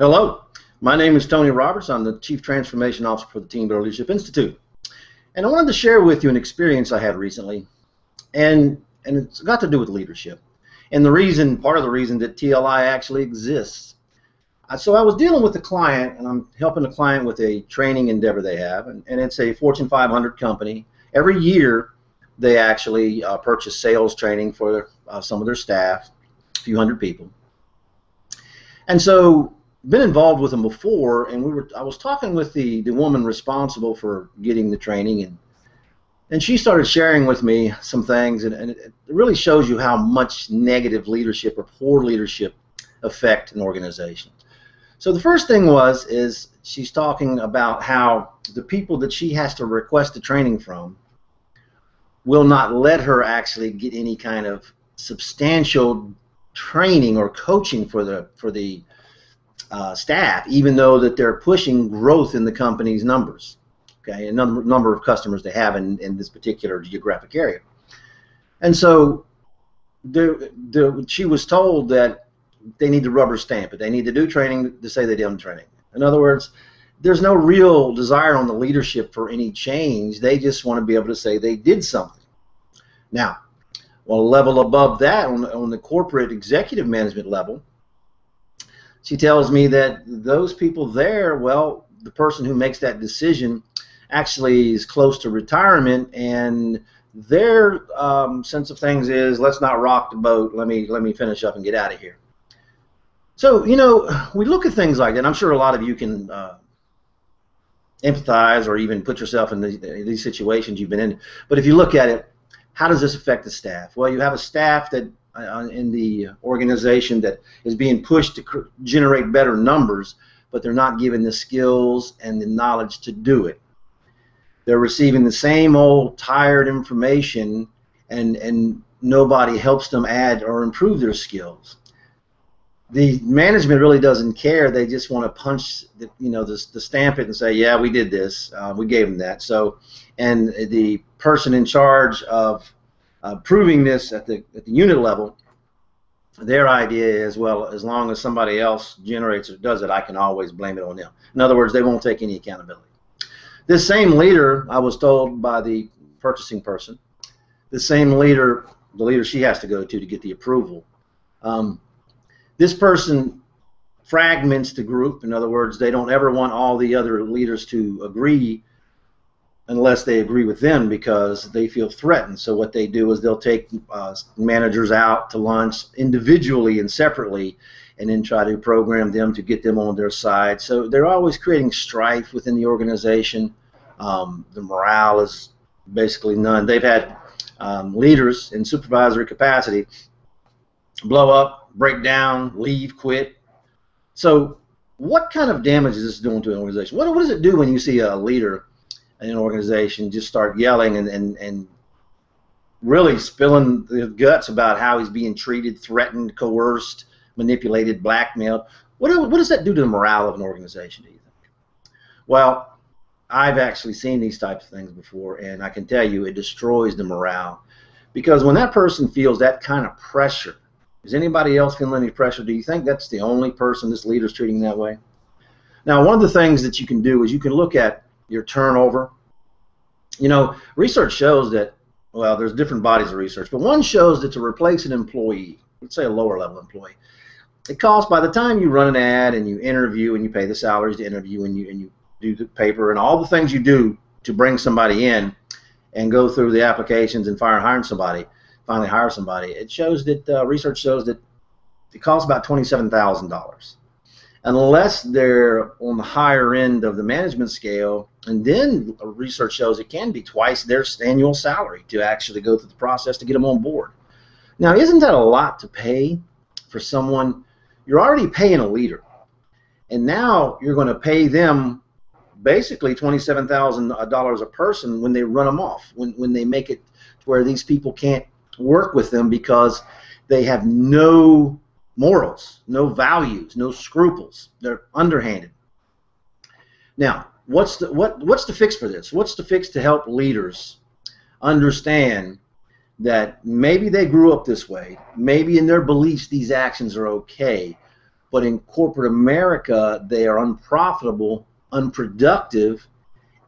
Hello, my name is Tony Roberts. I'm the Chief Transformation Officer for the Team Builder Leadership Institute. And I wanted to share with you an experience I had recently, and it's got to do with leadership. And part of the reason that TLI actually exists. So I was dealing with a client, and I'm helping a client with a training endeavor they have, and it's a Fortune 500 company. Every year, they actually purchase sales training for some of their staff, a few hundred people. And so been involved with them before, and I was talking with the woman responsible for getting the training, and she started sharing with me some things, and it really shows you how much negative leadership or poor leadership affect an organization. So the first thing is she's talking about how the people that she has to request the training from will not let her actually get any kind of substantial training or coaching for the staff, even though that they're pushing growth in the company's numbers, okay, a number of customers they have in this particular geographic area. And so she was told that they need to rubber stamp it. They need to do training to say they did training. In other words, there's no real desire on the leadership for any change. They just want to be able to say they did something. Now, on a level above that, on the corporate executive management level, she tells me that those people there, well, the person who makes that decision actually is close to retirement, and their sense of things is, let's not rock the boat, let me finish up and get out of here. So, you know, we look at things like that. I'm sure a lot of you can empathize or even put yourself in these situations you've been in. But if you look at it, how does this affect the staff? Well, you have a staff that in the organization that is being pushed to generate better numbers, but they're not given the skills and the knowledge to do it. They're receiving the same old tired information, and nobody helps them add or improve their skills. The management really doesn't care. They just want to punch the stamp it and say, yeah, we did this, we gave them that. So, and the person in charge of proving this at the unit level, their idea is, well, as long as somebody else generates or does it, I can always blame it on them. In other words, they won't take any accountability. This same leader, I was told by the purchasing person, the same leader, the leader she has to go to get the approval, this person fragments the group. In other words, they don't ever want all the other leaders to agree unless they agree with them, because they feel threatened. So what they do is they'll take managers out to lunch individually and separately, and then try to program them to get them on their side. So they're always creating strife within the organization. The morale is basically none. They've had leaders in supervisory capacity blow up, break down, leave, quit. So what kind of damage is this doing to an organization? What does it do when you see a leader in an organization just start yelling and really spilling the guts about how he's being treated, threatened, coerced, manipulated, blackmailed? What does that do to the morale of an organization, do you think? Well, I've actually seen these types of things before, and I can tell you it destroys the morale, because when that person feels that kind of pressure, is anybody else feeling any pressure? Do you think that's the only person this leader's treating that way? Now, one of the things that you can do is you can look at your turnover. You know, research shows that, well, there's different bodies of research, but one shows that to replace an employee, let's say a lower level employee, it costs, by the time you run an ad and you interview and you pay the salaries to interview and you do the paper and all the things you do to bring somebody in and go through the applications and finally hire somebody, it shows that research shows that it costs about $27,000. Unless they're on the higher end of the management scale, and then research shows it can be twice their annual salary to actually go through the process to get them on board. Now, isn't that a lot to pay for someone? You're already paying a leader, and now you're going to pay them basically $27,000 a person when they run them off, when they make it to where these people can't work with them because they have no morals, no values, no scruples. They're underhanded. Now, what's the fix for this? What's the fix to help leaders understand that maybe they grew up this way, maybe in their beliefs these actions are okay, but in corporate America, they are unprofitable, unproductive,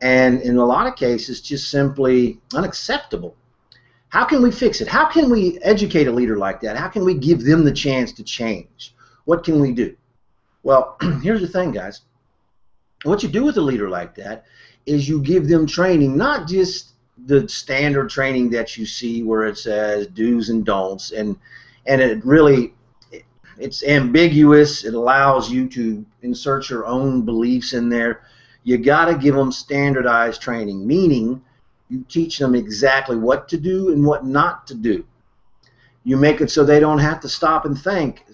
and in a lot of cases, just simply unacceptable. How can we fix it? How can we educate a leader like that? How can we give them the chance to change? What can we do? Well, here's the thing, guys. What you do with a leader like that is you give them training, not just the standard training that you see where it says do's and don'ts, and it really, it's ambiguous. It allows you to insert your own beliefs in there. You got to give them standardized training, meaning you teach them exactly what to do and what not to do. You make it so they don't have to stop and think,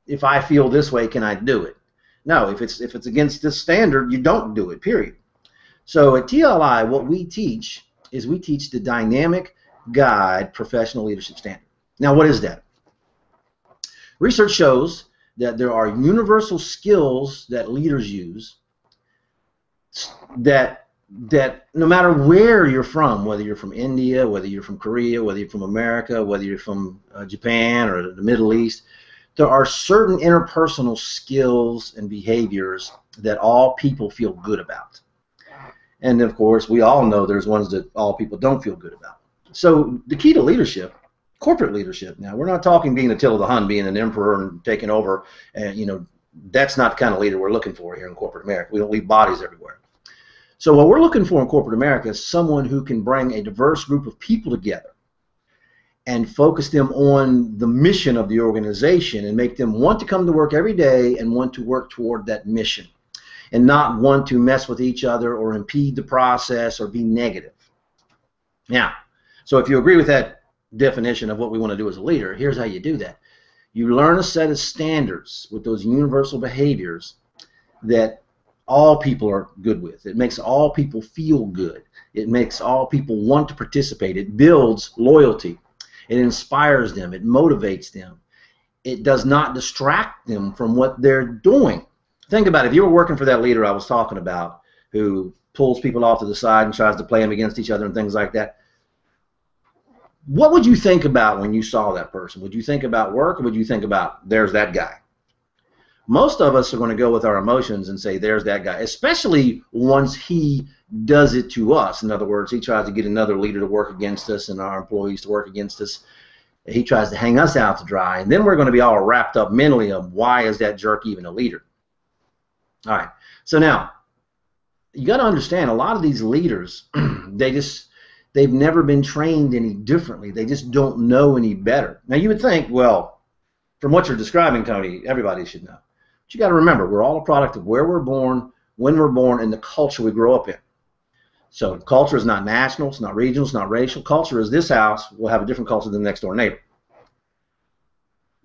if I feel this way, can I do it? No, if it's against this standard, you don't do it, period. So at TLI, what we teach is we teach the Dynamic Guide Professional Leadership Standard. Now, what is that? Research shows that there are universal skills that leaders use that no matter where you're from, whether you're from India, whether you're from Korea, whether you're from America, whether you're from Japan or the Middle East, there are certain interpersonal skills and behaviors that all people feel good about. And of course, we all know there's ones that all people don't feel good about. So the key to leadership, corporate leadership, now we're not talking being Attila the Hun, being an emperor and taking over, and you know, that's not the kind of leader we're looking for here in corporate America. We don't leave bodies everywhere. So what we're looking for in corporate America is someone who can bring a diverse group of people together and focus them on the mission of the organization and make them want to come to work every day and want to work toward that mission and not want to mess with each other or impede the process or be negative. Now, so if you agree with that definition of what we want to do as a leader, here's how you do that. You learn a set of standards with those universal behaviors that all people are good with. It makes all people feel good. It makes all people want to participate. It builds loyalty. It inspires them. It motivates them. It does not distract them from what they're doing. Think about it. If you were working for that leader I was talking about who pulls people off to the side and tries to play them against each other and things like that, what would you think about when you saw that person? Would you think about work, or would you think about, there's that guy? Most of us are going to go with our emotions and say, there's that guy, especially once he does it to us. In other words, he tries to get another leader to work against us and our employees to work against us. He tries to hang us out to dry, and then we're going to be all wrapped up mentally of why is that jerk even a leader? All right, so now you got to understand a lot of these leaders, they've never been trained any differently. They just don't know any better. Now you would think, well, from what you're describing, Tony, everybody should know. But you got to remember, we're all a product of where we're born, when we're born, and the culture we grow up in. So culture is not national, it's not regional, it's not racial. Culture is this house will have a different culture than the next door neighbor.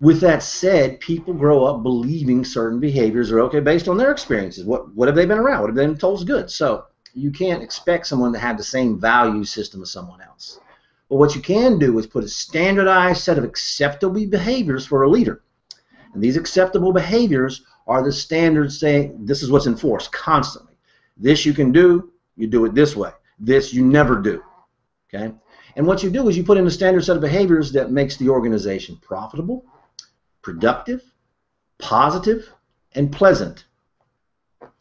With that said, people grow up believing certain behaviors are okay based on their experiences. What have they been around? What have they been told is good? So you can't expect someone to have the same value system as someone else. But what you can do is put a standardized set of acceptable behaviors for a leader. And these acceptable behaviors are the standards saying this is what's enforced constantly. This you can do, you do it this way. This you never do. Okay? And what you do is you put in a standard set of behaviors that makes the organization profitable, productive, positive, and pleasant.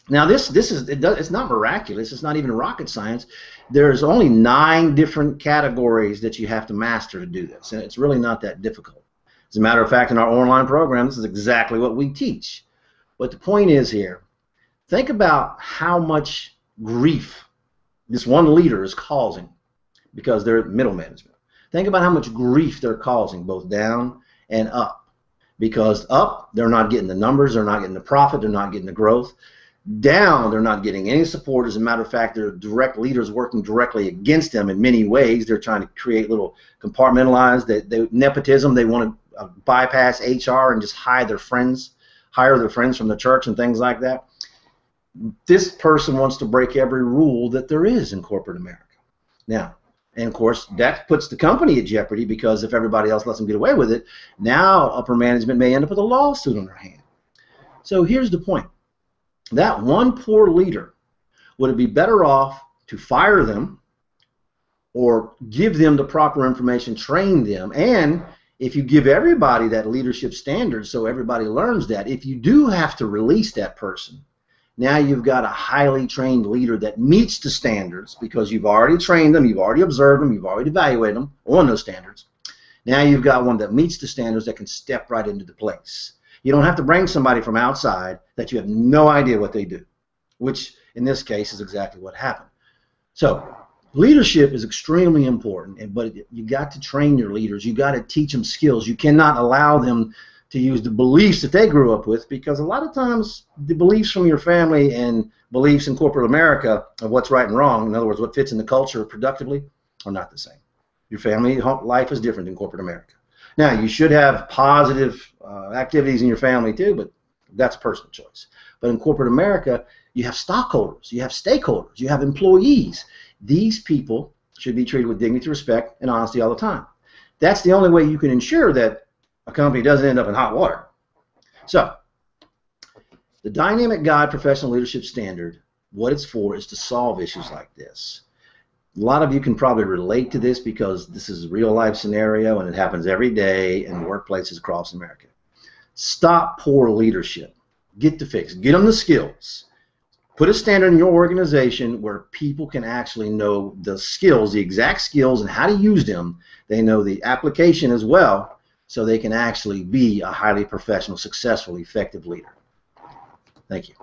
Now it's not miraculous. It's not even rocket science. There's only 9 different categories that you have to master to do this, and it's really not that difficult. As a matter of fact, in our online program, this is exactly what we teach. But the point is here, think about how much grief this one leader is causing because they're middle management. Think about how much grief they're causing both down and up. Because up, they're not getting the numbers, they're not getting the profit, they're not getting the growth. Down, they're not getting any support. As a matter of fact, their direct leaders working directly against them in many ways. They're trying to create little compartmentalized nepotism. They want to bypass HR and just hire their friends from the church and things like that. This person wants to break every rule that there is in corporate America. Now, and of course, that puts the company at jeopardy because if everybody else lets them get away with it, now upper management may end up with a lawsuit on their hand. So here's the point. That one poor leader, would it be better off to fire them or give them the proper information, train them, and if you give everybody that leadership standard so everybody learns that, if you do have to release that person, now you've got a highly trained leader that meets the standards because you've already trained them, you've already observed them, you've already evaluated them on those standards. Now you've got one that meets the standards that can step right into the place. You don't have to bring somebody from outside that you have no idea what they do, which in this case is exactly what happened. So leadership is extremely important, but you got to train your leaders. You got to teach them skills. You cannot allow them to use the beliefs that they grew up with, because a lot of times the beliefs from your family and beliefs in corporate America of what's right and wrong, in other words, what fits in the culture productively, are not the same. Your family life is different than corporate America. Now, you should have positive activities in your family too, but that's personal choice. But in corporate America, you have stockholders, you have stakeholders, you have employees. These people should be treated with dignity, respect, and honesty all the time. That's the only way you can ensure that a company doesn't end up in hot water. So, the Dynamic Guide Professional Leadership Standard, what it's for is to solve issues like this. A lot of you can probably relate to this because this is a real-life scenario and it happens every day in workplaces across America. Stop poor leadership. Get the fix. Get them the skills. Put a standard in your organization where people can actually know the skills, the exact skills, and how to use them. They know the application as well, so they can actually be a highly professional, successful, effective leader. Thank you.